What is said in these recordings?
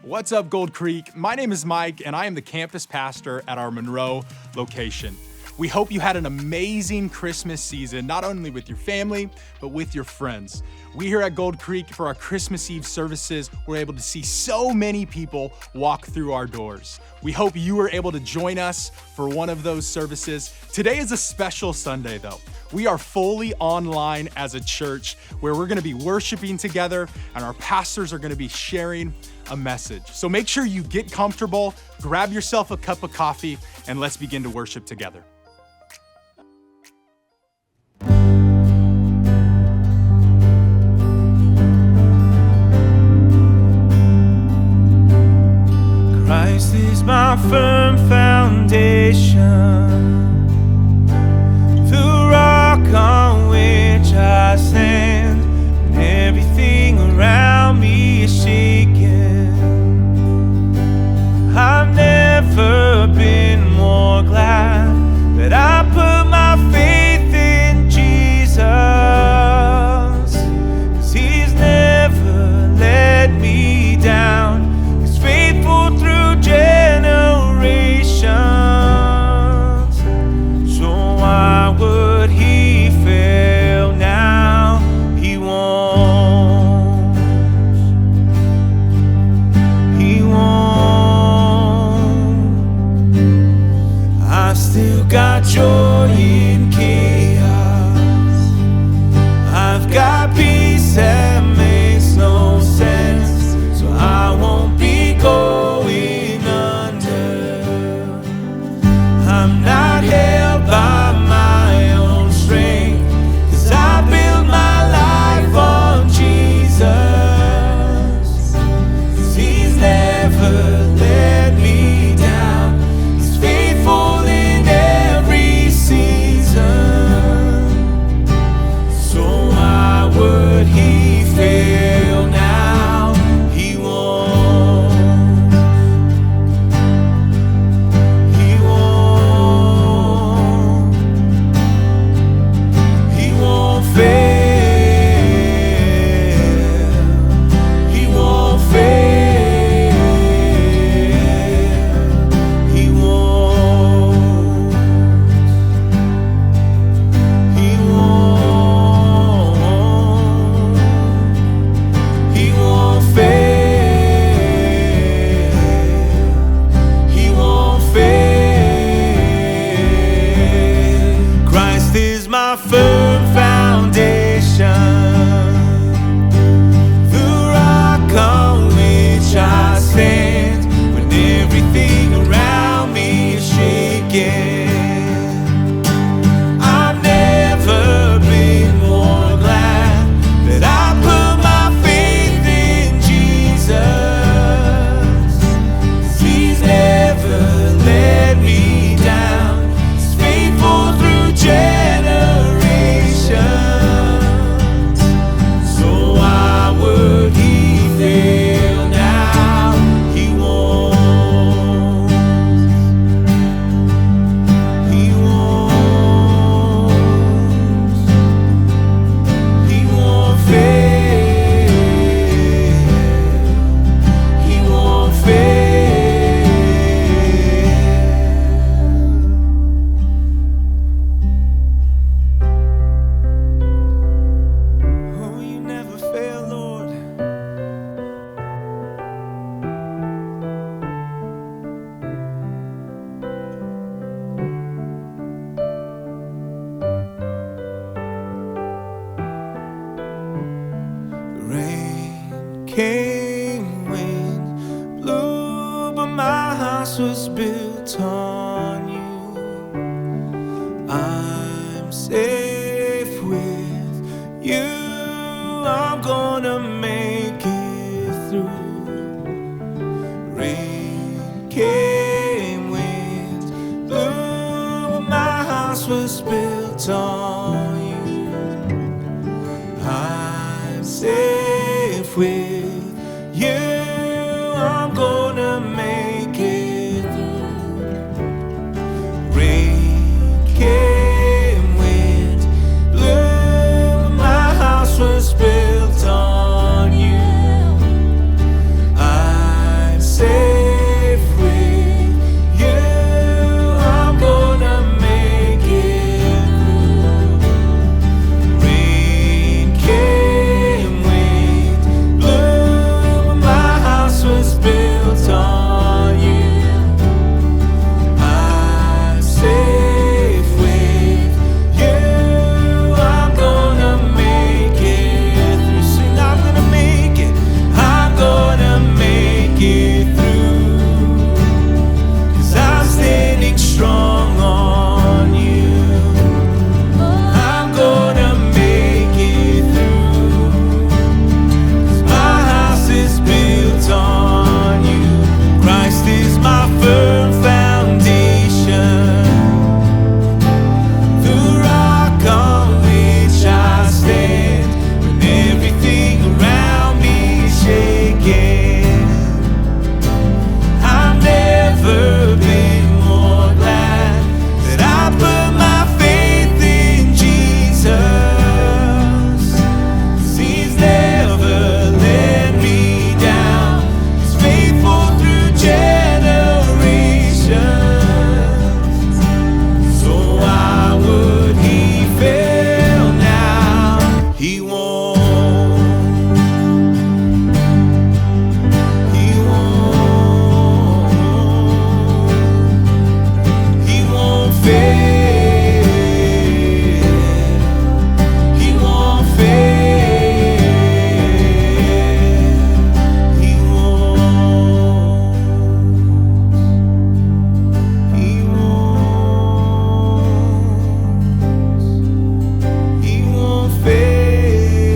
What's up, Gold Creek? My name is Mike, and I am the campus pastor at our Monroe location. We hope you had an amazing Christmas season, not only with your family, but with your friends. We here at Gold Creek, for our Christmas Eve services, were able to see so many people walk through our doors. We hope you were able to join us for one of those services. Today is a special Sunday, though. We are fully online as a church where we're gonna be worshiping together, and our pastors are gonna be sharing a message. So make sure you get comfortable, grab yourself a cup of coffee, and let's begin to worship together. Christ is my firm foundation, the rock on which I stand, and everything around me is shaken. I've never been more glad that I put my faith in Jesus, 'cause He's never let me down. He's faithful through generations. So why would He fail now? He won't. He won't. I've still got joy in chaos. I've got peace that makes no sense. So I won't be going under. I'm not held by my own strength, 'cause I build my life on Jesus. 'Cause He's never let me down. He's faithful in every season. So why would He fail now? He won't. He won't. He won't fail. He won't fail. He won't. He won't. He won't fail. He won't fail. Christ is my firm foundation, the rock on which I stand when everything around me is shaking. I've never been more glad that I put my faith in Jesus, 'cause He's never let me down. He's faithful through generations. So why would He fail now? He won't. He won't. He won't fail. He won't fail. Oh, you never fail, Lord. Rain came, wind blew, but my house was built on you. I'm safe with you. I'm gonna make it through. Rain came, wind blew, but my house was built on you. I'm safe with you. I'm gonna make it through. Rain came, wind blew, my house was built on you. I'm He won't. He won't fail. He won't fail. He won't. He won't. He won't fail.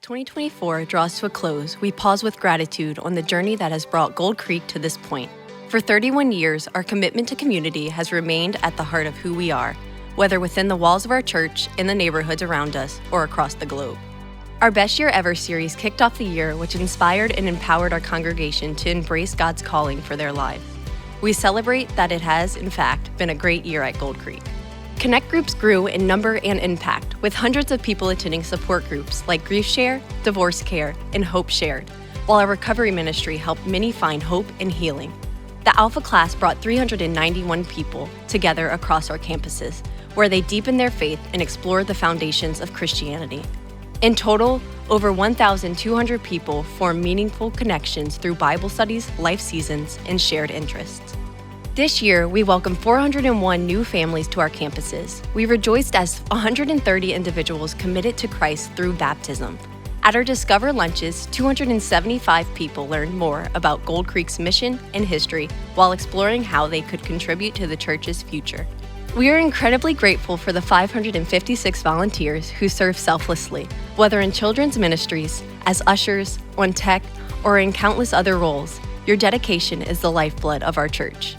2024 draws to a close, we pause with gratitude on the journey that has brought Gold Creek to this point. For 31 years, our commitment to community has remained at the heart of who we are, whether within the walls of our church, in the neighborhoods around us, or across the globe. Our Best Year Ever series kicked off the year, which inspired and empowered our congregation to embrace God's calling for their lives. We celebrate that it has, in fact, been a great year at Gold Creek. Connect groups grew in number and impact, with hundreds of people attending support groups like Grief Share, Divorce Care, and Hope Shared, while our recovery ministry helped many find hope and healing. The Alpha class brought 391 people together across our campuses, where they deepened their faith and explored the foundations of Christianity. In total, over 1,200 people formed meaningful connections through Bible studies, life seasons, and shared interests. This year, we welcomed 401 new families to our campuses. We rejoiced as 130 individuals committed to Christ through baptism. At our Discover Lunches, 275 people learned more about Gold Creek's mission and history while exploring how they could contribute to the church's future. We are incredibly grateful for the 556 volunteers who serve selflessly, whether in children's ministries, as ushers, on tech, or in countless other roles. Your dedication is the lifeblood of our church.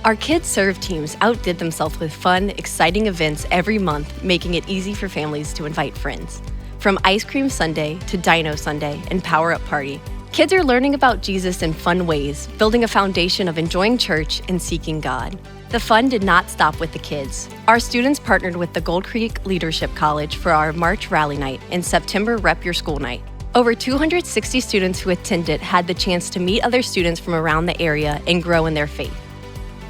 Our Kids Serve teams outdid themselves with fun, exciting events every month, making it easy for families to invite friends. From Ice Cream Sunday to Dino Sunday and Power Up Party, kids are learning about Jesus in fun ways, building a foundation of enjoying church and seeking God. The fun did not stop with the kids. Our students partnered with the Gold Creek Leadership College for our March Rally Night and September Rep Your School Night. Over 260 students who attended had the chance to meet other students from around the area and grow in their faith.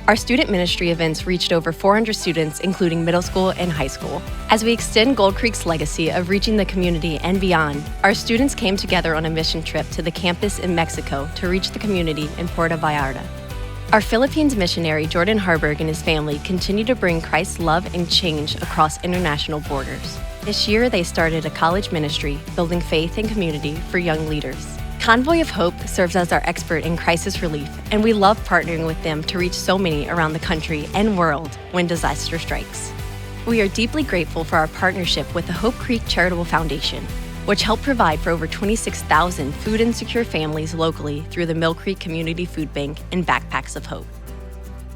Our student ministry events reached over 400 students, including middle school and high school. As we extend Gold Creek's legacy of reaching the community and beyond, our students came together on a mission trip to the campus in Mexico to reach the community in Puerto Vallarta. Our Philippines missionary, Jordan Harburg, and his family continue to bring Christ's love and change across international borders. This year, they started a college ministry, building faith and community for young leaders. Convoy of Hope serves as our expert in crisis relief, and we love partnering with them to reach so many around the country and world when disaster strikes. We are deeply grateful for our partnership with the Hope Creek Charitable Foundation, which helped provide for over 26,000 food insecure families locally through the Mill Creek Community Food Bank and Backpacks of Hope.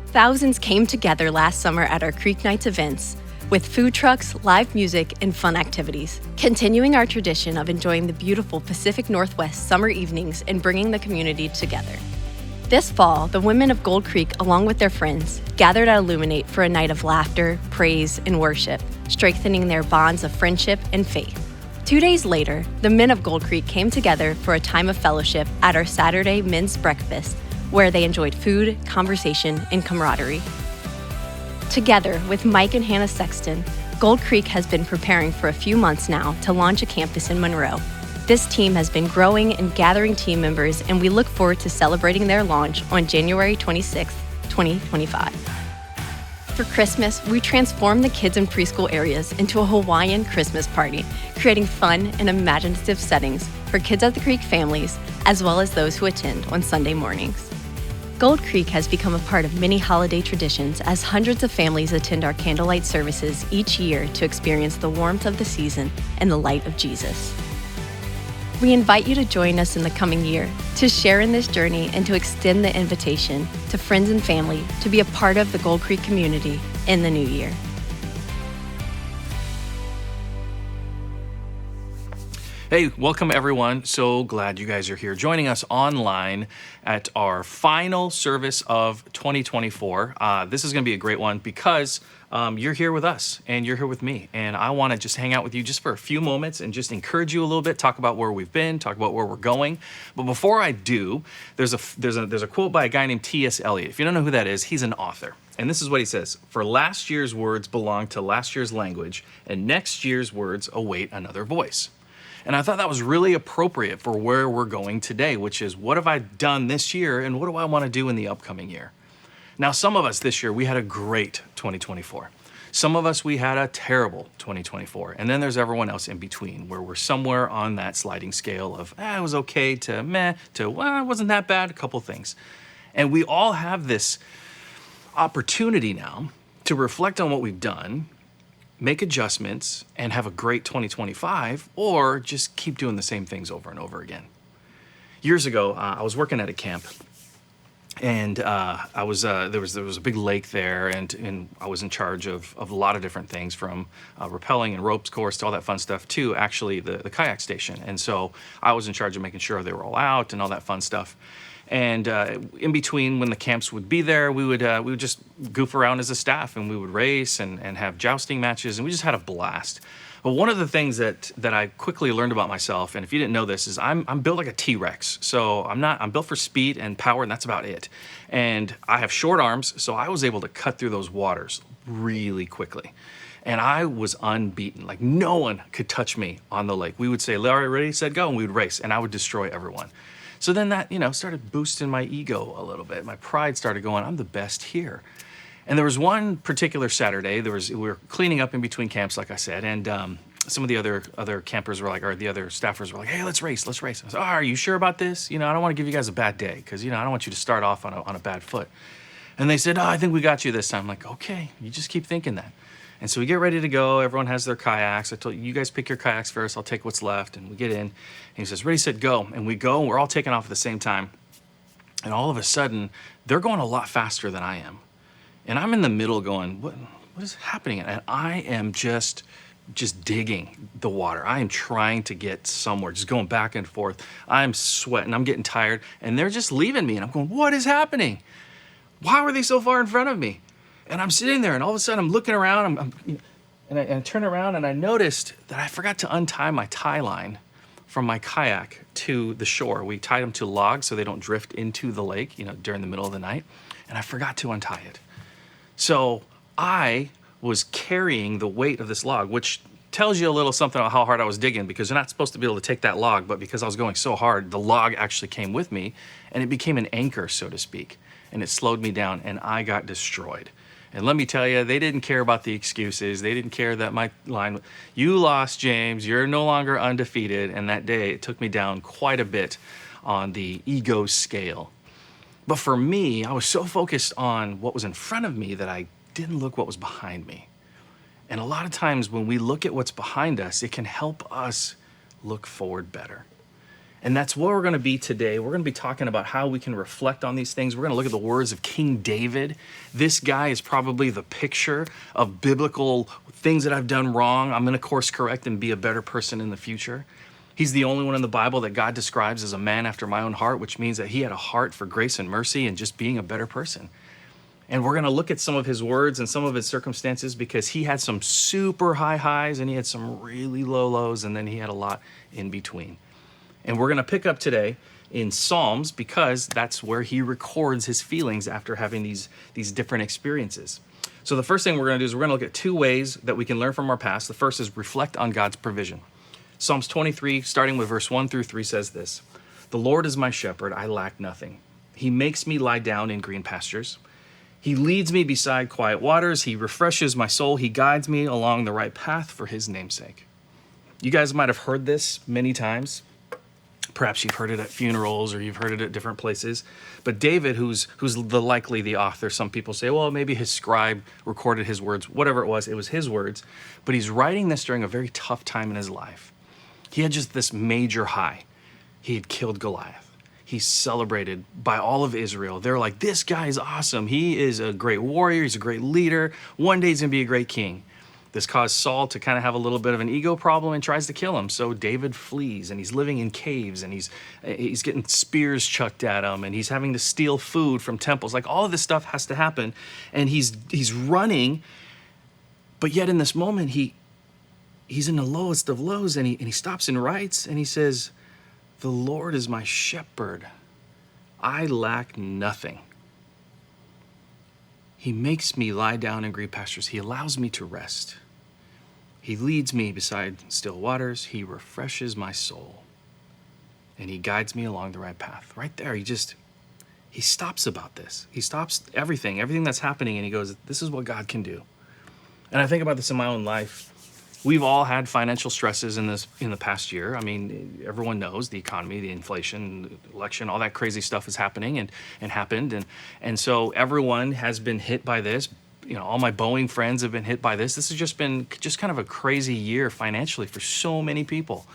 Thousands came together last summer at our Creek Nights events, with food trucks, live music, and fun activities, continuing our tradition of enjoying the beautiful Pacific Northwest summer evenings and bringing the community together. This fall, the women of Gold Creek, along with their friends, gathered at Illuminate for a night of laughter, praise, and worship, strengthening their bonds of friendship and faith. 2 days later, the men of Gold Creek came together for a time of fellowship at our Saturday men's breakfast, where they enjoyed food, conversation, and camaraderie. Together with Mike and Hannah Sexton, Gold Creek has been preparing for a few months now to launch a campus in Monroe. This team has been growing and gathering team members, and we look forward to celebrating their launch on January 26, 2025. For Christmas, we transformed the kids and preschool areas into a Hawaiian Christmas party, creating fun and imaginative settings for kids at the Creek families, as well as those who attend on Sunday mornings. Gold Creek has become a part of many holiday traditions as hundreds of families attend our candlelight services each year to experience the warmth of the season and the light of Jesus. We invite you to join us in the coming year, to share in this journey and to extend the invitation to friends and family to be a part of the Gold Creek community in the new year. Hey, welcome everyone. So glad you guys are here joining us online at our final service of 2024. This is going to be a great one because you're here with us and you're here with me. And I want to just hang out with you just for a few moments and just encourage you a little bit, talk about where we've been, talk about where we're going. But before I do, there's a quote by a guy named T.S. Eliot. If you don't know who that is, he's an author. And this is what he says: "For last year's words belong to last year's language, and next year's words await another voice." And I thought that was really appropriate for where we're going today, which is, what have I done this year and what do I want to do in the upcoming year? Now, some of us this year, we had a great 2024. Some of us, we had a terrible 2024. And then there's everyone else in between, where we're somewhere on that sliding scale of, it was okay, to meh, to, well, it wasn't that bad, a couple things. And we all have this opportunity now to reflect on what we've done, make adjustments and have a great 2025, or just keep doing the same things over and over again. Years ago, I was working at a camp, and there was a big lake there, and I was in charge of a lot of different things, from rappelling and ropes course to all that fun stuff, to actually the kayak station. And so I was in charge of making sure they were all out and all that fun stuff. And in between, when the camps would be there, we would just goof around as a staff, and we would race and have jousting matches, and we just had a blast. But one of the things that I quickly learned about myself, and if you didn't know this, is I'm built like a T-Rex. So I'm built for speed and power, and that's about it. And I have short arms, so I was able to cut through those waters really quickly. And I was unbeaten. Like, no one could touch me on the lake. We would say, "Larry, ready, set, go," and we would race, and I would destroy everyone. So then that, started boosting my ego a little bit. My pride started going, I'm the best here. And there was one particular Saturday, we were cleaning up in between camps, like I said, and some of the other campers were like, or the other staffers were like, "Hey, let's race. I was like, "Oh, are you sure about this? I don't want to give you guys a bad day, because, I don't want you to start off on a bad foot." And they said, "Oh, I think we got you this time." I'm like, "Okay, you just keep thinking that." And so we get ready to go. Everyone has their kayaks. I told you guys pick your kayaks first. I'll take what's left. And we get in. And he says, "Ready, set, go." And we go, and we're all taking off at the same time. And all of a sudden, they're going a lot faster than I am. And I'm in the middle going, what is happening? And I am just digging the water. I am trying to get somewhere, just going back and forth. I'm sweating. I'm getting tired. And they're just leaving me. And I'm going, what is happening? Why were they so far in front of me? And I'm sitting there, and all of a sudden I'm looking around, and I turn around, and I noticed that I forgot to untie my tie line from my kayak to the shore. We tied them to logs so they don't drift into the lake, during the middle of the night, and I forgot to untie it. So I was carrying the weight of this log, which tells you a little something about how hard I was digging, because you're not supposed to be able to take that log, but because I was going so hard, the log actually came with me, and it became an anchor, so to speak, and it slowed me down, and I got destroyed. And let me tell you, they didn't care about the excuses. They didn't care that my line, "You lost, James. You're no longer undefeated." And that day, it took me down quite a bit on the ego scale. But for me, I was so focused on what was in front of me that I didn't look what was behind me. And a lot of times when we look at what's behind us, it can help us look forward better. And that's what we're going to be today. We're going to be talking about how we can reflect on these things. We're going to look at the words of King David. This guy is probably the picture of biblical things that I've done wrong. I'm going to course correct and be a better person in the future. He's the only one in the Bible that God describes as a man after my own heart, which means that he had a heart for grace and mercy and just being a better person. And we're going to look at some of his words and some of his circumstances, because he had some super high highs and he had some really low lows, and then he had a lot in between. And we're going to pick up today in Psalms, because that's where he records his feelings after having these different experiences. So the first thing we're going to do is we're going to look at two ways that we can learn from our past. The first is reflect on God's provision. Psalms 23, starting with verse 1 through 3, says this: "The Lord is my shepherd, I lack nothing. He makes me lie down in green pastures. He leads me beside quiet waters. He refreshes my soul. He guides me along the right path for his name's sake." You guys might have heard this many times. Perhaps you've heard it at funerals, or you've heard it at different places. But David, who's likely the author, some people say, well, maybe his scribe recorded his words. Whatever it was his words. But he's writing this during a very tough time in his life. He had just this major high. He had killed Goliath. He's celebrated by all of Israel. They're like, this guy is awesome. He is a great warrior. He's a great leader. One day he's going to be a great king. This caused Saul to kind of have a little bit of an ego problem and tries to kill him. So David flees, and he's living in caves, and he's getting spears chucked at him, and he's having to steal food from temples. Like, all of this stuff has to happen, and he's running. But yet in this moment, he's in the lowest of lows, and he stops and writes, and he says, "The Lord is my shepherd. I lack nothing. He makes me lie down in green pastures. He allows me to rest. He leads me beside still waters. He refreshes my soul. And he guides me along the right path." Right there, he stops about this. He stops everything that's happening, and he goes, this is what God can do. And I think about this in my own life. We've all had financial stresses in the past year. I mean, everyone knows the economy, the inflation, the election, all that crazy stuff is happening and happened. And so everyone has been hit by this all my Boeing friends have been hit by this. This has just been kind of a crazy year financially for so many people.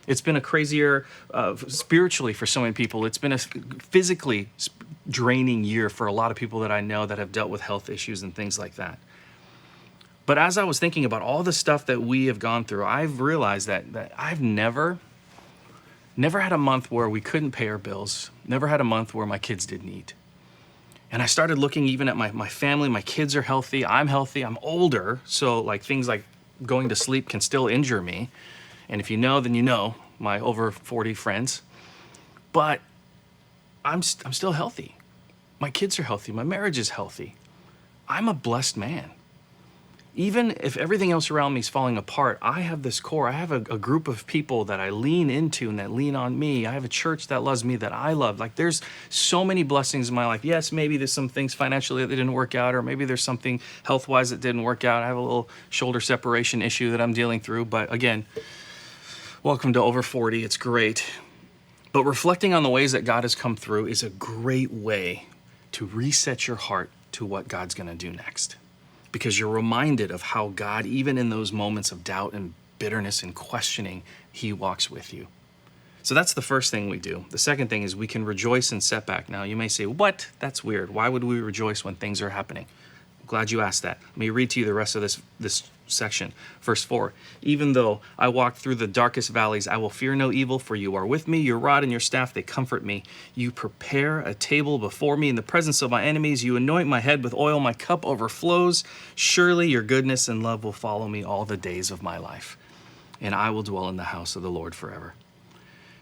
It's been a crazy year spiritually for so many people. It's been a physically draining year for a lot of people that I know that have dealt with health issues and things like that. But as I was thinking about all the stuff that we have gone through, I've realized that I've never had a month where we couldn't pay our bills, never had a month where my kids didn't eat. And I started looking even at my family. My kids are healthy, I'm older, so like things like going to sleep can still injure me. And if you know, then you know, my over 40 friends. But I'm still healthy. My kids are healthy, my marriage is healthy. I'm a blessed man. Even if everything else around me is falling apart, I have this core. I have a group of people that I lean into and that lean on me. I have a church that loves me, that I love. Like there's so many blessings in my life. Yes, maybe there's some things financially that didn't work out, or maybe there's something health-wise that didn't work out. I have a little shoulder separation issue that I'm dealing through. But again, welcome to Over 40. It's great. But reflecting on the ways that God has come through is a great way to reset your heart to what God's going to do next. Because you're reminded of how God, even in those moments of doubt and bitterness and questioning, he walks with you. So that's the first thing we do. The second thing is we can rejoice in setback. Now you may say, what? That's weird. Why would we rejoice when things are happening? I'm glad you asked that. Let me read to you the rest of this section. Verse 4, even though I walk through the darkest valleys, I will fear no evil, for you are with me. Your rod and your staff, they comfort me. You prepare a table before me in the presence of my enemies. You anoint my head with oil. My cup overflows. Surely your goodness and love will follow me all the days of my life, and I will dwell in the house of the Lord forever.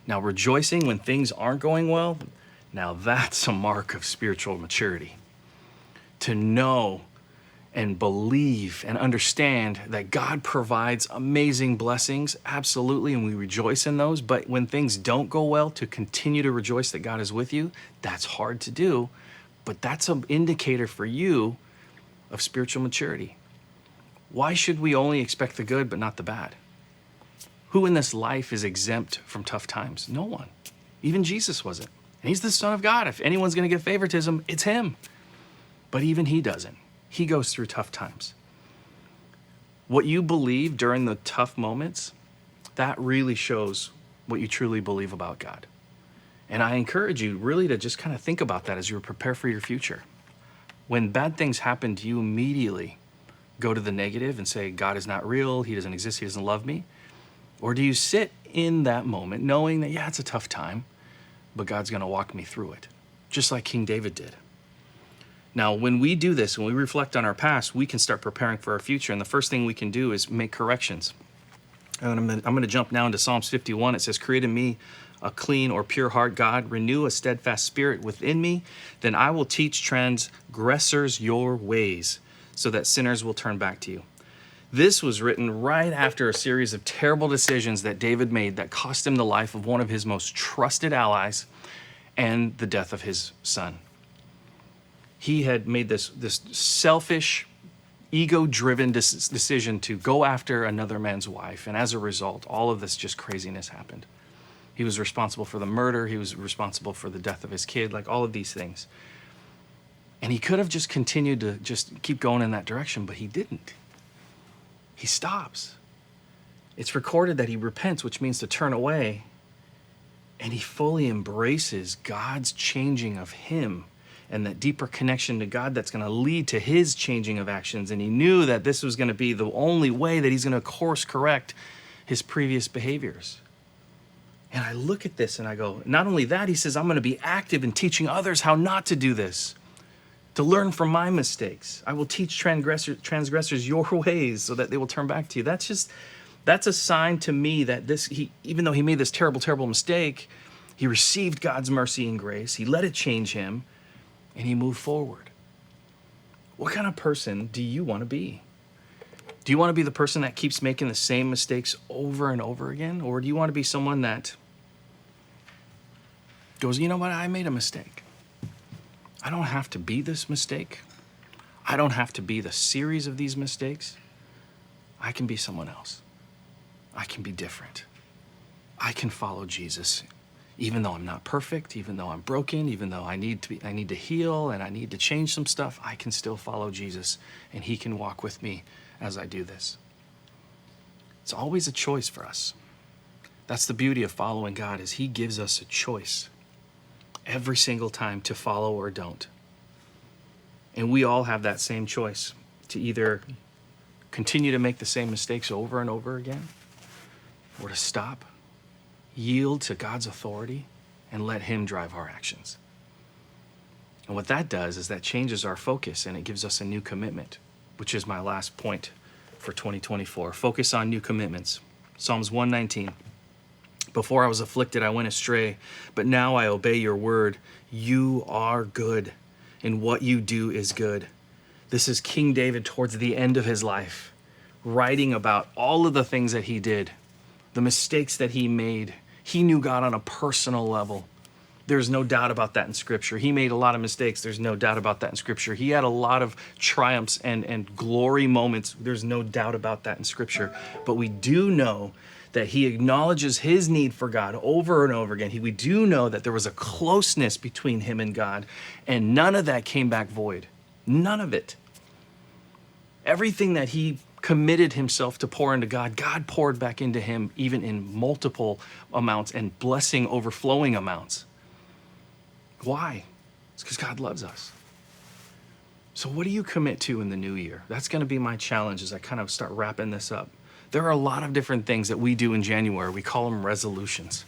Now, rejoicing when things aren't going well, now that's a mark of spiritual maturity. To know and believe and understand that God provides amazing blessings, absolutely, and we rejoice in those. But when things don't go well, to continue to rejoice that God is with you, that's hard to do. But that's an indicator for you of spiritual maturity. Why should we only expect the good but not the bad? Who in this life is exempt from tough times? No one. Even Jesus wasn't. And he's the Son of God. If anyone's going to get favoritism, it's him. But even he doesn't. He goes through tough times. What you believe during the tough moments, that really shows what you truly believe about God. And I encourage you really to just kind of think about that as you prepare for your future. When bad things happen, do you immediately go to the negative and say, God is not real, he doesn't exist, he doesn't love me? Or do you sit in that moment knowing that, yeah, it's a tough time, but God's going to walk me through it, just like King David did? Now, when we do this, when we reflect on our past, we can start preparing for our future. And the first thing we can do is make corrections. And I'm going to jump now into Psalms 51. It says, create in me a clean or pure heart, God. Renew a steadfast spirit within me. Then I will teach transgressors your ways, so that sinners will turn back to you. This was written right after a series of terrible decisions that David made that cost him the life of one of his most trusted allies and the death of his son. He had made this selfish, ego-driven decision to go after another man's wife. And as a result, all of this just craziness happened. He was responsible for the murder. He was responsible for the death of his kid, like all of these things. And he could have just continued to just keep going in that direction, but he didn't. He stops. It's recorded that he repents, which means to turn away. And he fully embraces God's changing of him and that deeper connection to God that's going to lead to his changing of actions. And he knew that this was going to be the only way that he's going to course correct his previous behaviors. And I look at this and I go, not only that, he says, I'm going to be active in teaching others how not to do this, to learn from my mistakes. I will teach transgressors your ways so that they will turn back to you. That's a sign to me that even though he made this terrible, terrible mistake, he received God's mercy and grace. He let it change him. And he moved forward. What kind of person do you want to be? Do you want to be the person that keeps making the same mistakes over and over again? Or do you want to be someone that goes, you know what, I made a mistake. I don't have to be this mistake. I don't have to be the series of these mistakes. I can be someone else. I can be different. I can follow Jesus. Even though I'm not perfect, even though I'm broken, even though I need to heal and I need to change some stuff, I can still follow Jesus and he can walk with me as I do this. It's always a choice for us. That's the beauty of following God, is he gives us a choice every single time to follow or don't. And we all have that same choice to either continue to make the same mistakes over and over again, or to stop, yield to God's authority, and let him drive our actions. And what that does is that changes our focus and it gives us a new commitment, which is my last point for 2024. Focus on new commitments. Psalms 119. Before I was afflicted, I went astray, but now I obey your word. You are good, and what you do is good. This is King David towards the end of his life, writing about all of the things that he did, the mistakes that he made. He knew God on a personal level. There's no doubt about that in Scripture. He made a lot of mistakes. There's no doubt about that in Scripture. He had a lot of triumphs and glory moments. There's no doubt about that in Scripture. But we do know that he acknowledges his need for God over and over again. We do know that there was a closeness between him and God, and none of that came back void. None of it. Everything that he committed himself to pour into God, God poured back into him, even in multiple amounts and blessing overflowing amounts. Why? It's because God loves us. So what do you commit to in the new year? That's going to be my challenge as I kind of start wrapping this up. There are a lot of different things that we do in January. We call them resolutions.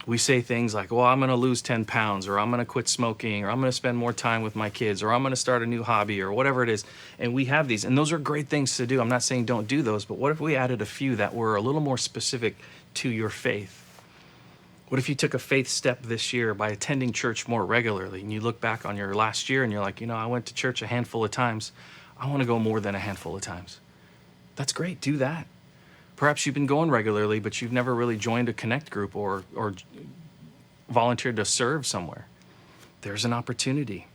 We say things like, well, I'm going to lose 10 pounds, or I'm going to quit smoking, or I'm going to spend more time with my kids, or I'm going to start a new hobby, or whatever it is. And we have these, and those are great things to do. I'm not saying don't do those, but what if we added a few that were a little more specific to your faith? What if you took a faith step this year by attending church more regularly, and you look back on your last year and you're like, I went to church a handful of times. I want to go more than a handful of times. That's great. Do that. Perhaps you've been going regularly, but you've never really joined a connect group or volunteered to serve somewhere. There's an opportunity.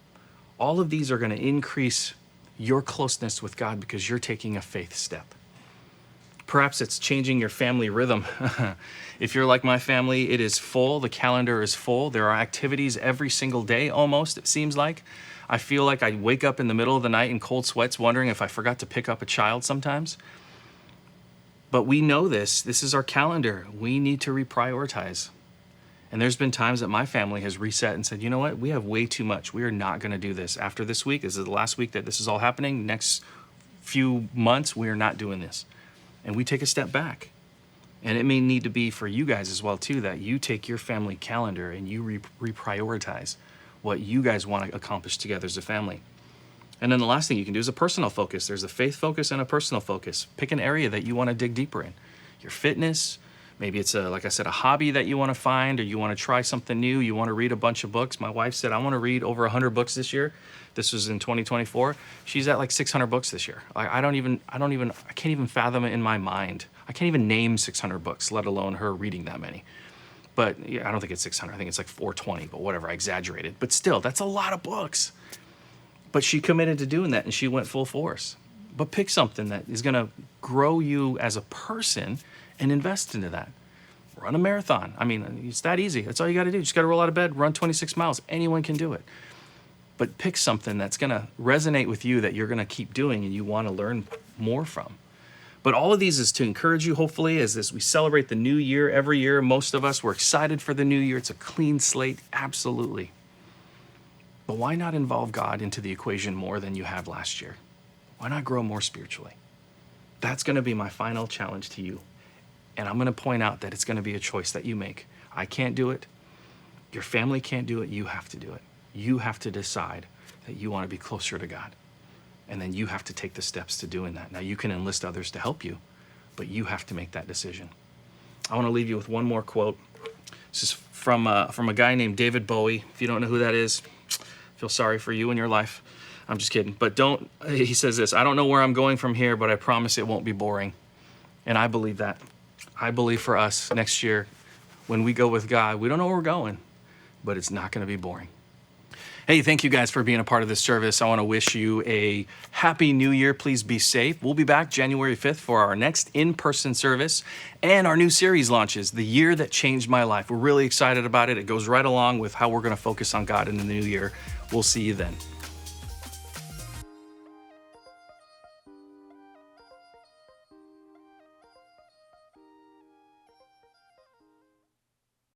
All of these are going to increase your closeness with God because you're taking a faith step. Perhaps it's changing your family rhythm. If you're like my family, it is full. The calendar is full. There are activities every single day almost, it seems like. I feel like I wake up in the middle of the night in cold sweats wondering if I forgot to pick up a child sometimes. But we know this. This is our calendar. We need to reprioritize. And there's been times that my family has reset and said, you know what? We have way too much. We are not going to do this. After this week, this is the last week that this is all happening. Next few months, we are not doing this. And we take a step back. And it may need to be for you guys as well, too, that you take your family calendar and you reprioritize what you guys want to accomplish together as a family. And then the last thing you can do is a personal focus. There's a faith focus and a personal focus. Pick an area that you want to dig deeper in. Your fitness, maybe it's like I said, a hobby that you want to find, or you want to try something new. You want to read a bunch of books. My wife said, I want to read over 100 books this year. This was in 2024. She's at like 600 books this year. I can't even fathom it in my mind. I can't even name 600 books, let alone her reading that many. But yeah, I don't think it's 600. I think it's like 420, but whatever, I exaggerated. But still, that's a lot of books. But she committed to doing that and she went full force. But pick something that is going to grow you as a person and invest into that. Run a marathon. I mean, it's that easy. That's all you got to do. You just got to roll out of bed, run 26 miles. Anyone can do it. But pick something that's going to resonate with you, that you're going to keep doing and you want to learn more from. But all of these is to encourage you, hopefully, as we celebrate the new year every year. Most of us, we're excited for the new year. It's a clean slate, absolutely. But why not involve God into the equation more than you have last year? Why not grow more spiritually? That's going to be my final challenge to you. And I'm going to point out that it's going to be a choice that you make. I can't do it. Your family can't do it. You have to do it. You have to decide that you want to be closer to God. And then you have to take the steps to doing that. Now, you can enlist others to help you, but you have to make that decision. I want to leave you with one more quote. This is from a guy named David Bowie. If you don't know who that is, feel sorry for you and your life. I'm just kidding. But he says this, I don't know where I'm going from here, but I promise it won't be boring. And I believe that. I believe for us next year, when we go with God, we don't know where we're going, but it's not going to be boring. Hey, thank you guys for being a part of this service. I want to wish you a happy new year. Please be safe. We'll be back January 5th for our next in-person service, and our new series launches, The Year That Changed My Life. We're really excited about it. It goes right along with how we're going to focus on God in the new year. We'll see you then.